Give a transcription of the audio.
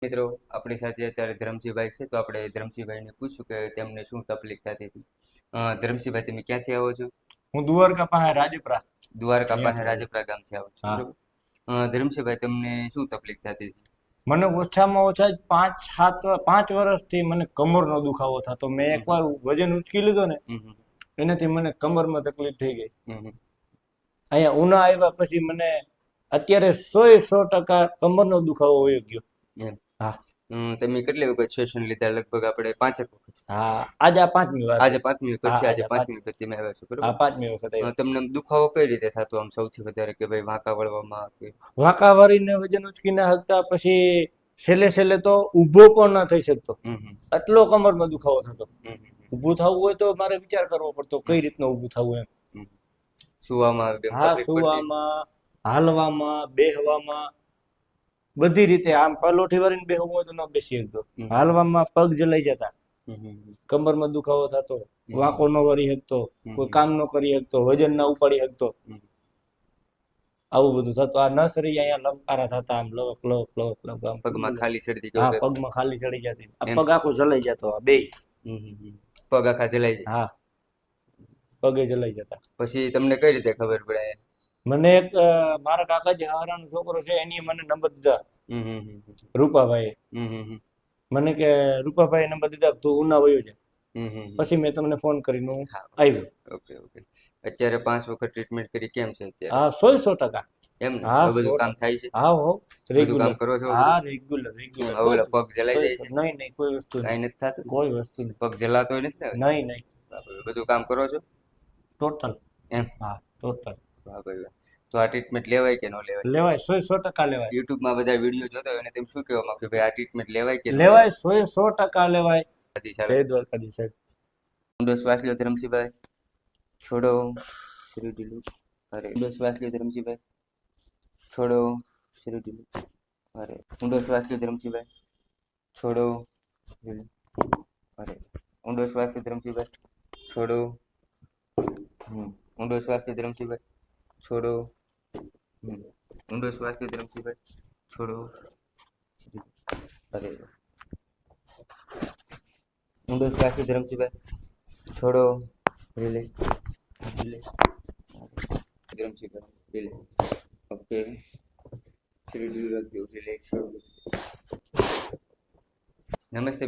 મિત્રો આપણી સાથે અત્યારે ધરમસિંહભાઈ છે, તો આપણે ધરમસિંહભાઈને પૂછ્યું કે તેમને શું તકલીફ થતી હતી. ધરમસિંહભાઈ, તમે ક્યાંથી આવો છો? હું દ્વારકા પાસે રાજપરા. દ્વારકા પાસે રાજપરા ગામથી આવો છો, બરોબર. ધરમસિંહભાઈ, તમને શું તકલીફ થતી હતી? મને ઓછામાં ઓછા 5 વર્ષથી મને કમરનો દુખાવો થતો. મેં એકવાર વજન ઉચકી લીધો ને એનાથી મને કમરમાં તકલીફ થઈ ગઈ. અહીંયા ઉના આવ્યા પછી મને અત્યારે 100% કમરનો દુખાવો વયો ગયો. હા. તમે કેટલી વખત સેશન લીધા? લગભગ આપણે 5 વખત. હા, આજે આ 5મી વાર. આજે 5મી વખત છે. આજે 5મી વખત તમે આવ્યા છો, બરોબર? હા, 5મી વખત આવ્યા. તમને દુખાવો કઈ રીતે થતો આમ સૌથી વધારે, કે ભાઈ વાંકા વળવામાં કે વાંકા વળીને વજન ઉચકી ના શકતા, પછી છેલ્લે તો ઊભો પણ ના થઈ શકતો. એટલો કમરમાં દુખાવો થતો. ઊભું થવું હોય તો મારે વિચાર કરવો પડતો કઈ રીતનું ઊભું થવું એમ. સુવામાં સુવામાં, હાલવામાં, બેહવામાં, બધી રીતે. આમ પલોઠી વાળીને બેહવું હોય તો ન બેસી શકતો. હાલવામાં પગ જલાઈ જતા, કમરમાં દુખાવો થતો, વાંકો ન વળી શકતો, કોઈ કામ ન કરી શકતો, વજન ના ઉપાડી શકતો, આવું બધું થતું. આ નસરી અહીંયા લંકારા થતા, આમ લવક લવક લવક લવક, આમ પગમાં ખાલી ચડતી. હા, પગમાં ખાલી ચડી જતી. આ પગ આખો જલાઈ જતો, આ બે પગ આખા જલાઈ જાય. હા, પગે જલાઈ જતા. પછી તમને કઈ રીતે ખબર પડે? મને એક મારા કાકાજી હારાનો છોકરો છે, એની મને નંબર દીધા, રૂપાભાઈ. મને કે રૂપાભાઈ નંબર દીધા, તું ઉના વયો છે. પછી મેં તમને ફોન કરીને આવ્યો. Okay okay. અત્યારે 5 વખત ટ્રીટમેન્ટ કરી, કેમ છે અત્યારે? હા, 100% એમ ને? હા, બધું કામ થાય છે? હા હો, રેગ્યુલર કામ કરો છો? હા, રેગ્યુલર. હવે પગ જલાઈ જાય છે? નહીં, કોઈ વસ્તુ કઈ નથી થતું? કોઈ વસ્તુ નહીં. પગ જલાતો નથી ને? નહીં. બધું કામ કરો છો ટોટલ? એમ? હા, ટોટલ. વાહ ભાઈ વાહ. તો આ ટ્રીટમેન્ટ લેવાય કે ન લેવાય? લેવાય, 100% લેવાય. યુટ્યુબમાં બધા વિડીયો જોતા હોય, અને તેમ શું કહેવા માંગશો ભાઈ, આ ટ્રીટમેન્ટ લેવાય કે લેવાય? 100% લેવાય. જય દ્વારકાધીશ સાહેબ. ઊંડો શ્વાસ લ્યો ધરમસિંહભાઈ, છોડો, શરીર ઢીલું. અરે, ઊંડો શ્વાસ લ્યો ધરમસિંહભાઈ, છોડો, શરીર ઢીલું. અરે, ઊંડો શ્વાસ લ્યો ધરમસિંહભાઈ, છોડો, અરે, ઊંડો શ્વાસ લ્યો ધરમસિંહભાઈ, છોડો. ઊંડો શ્વાસ લ્યો ધરમસિંહભાઈ, છોડો. ઊંડો શ્વાસ લ્યો ધરમસિંહભાઈ, છોડો. અરે, ઊંડો શ્વાસ લ્યો ધરમસિંહભાઈ, છોડો. Relax Dharamsinhbhai, relax. ઓકે, શરીર ઢીલું રાખજો, રિલેક્સ. નમસ્તે.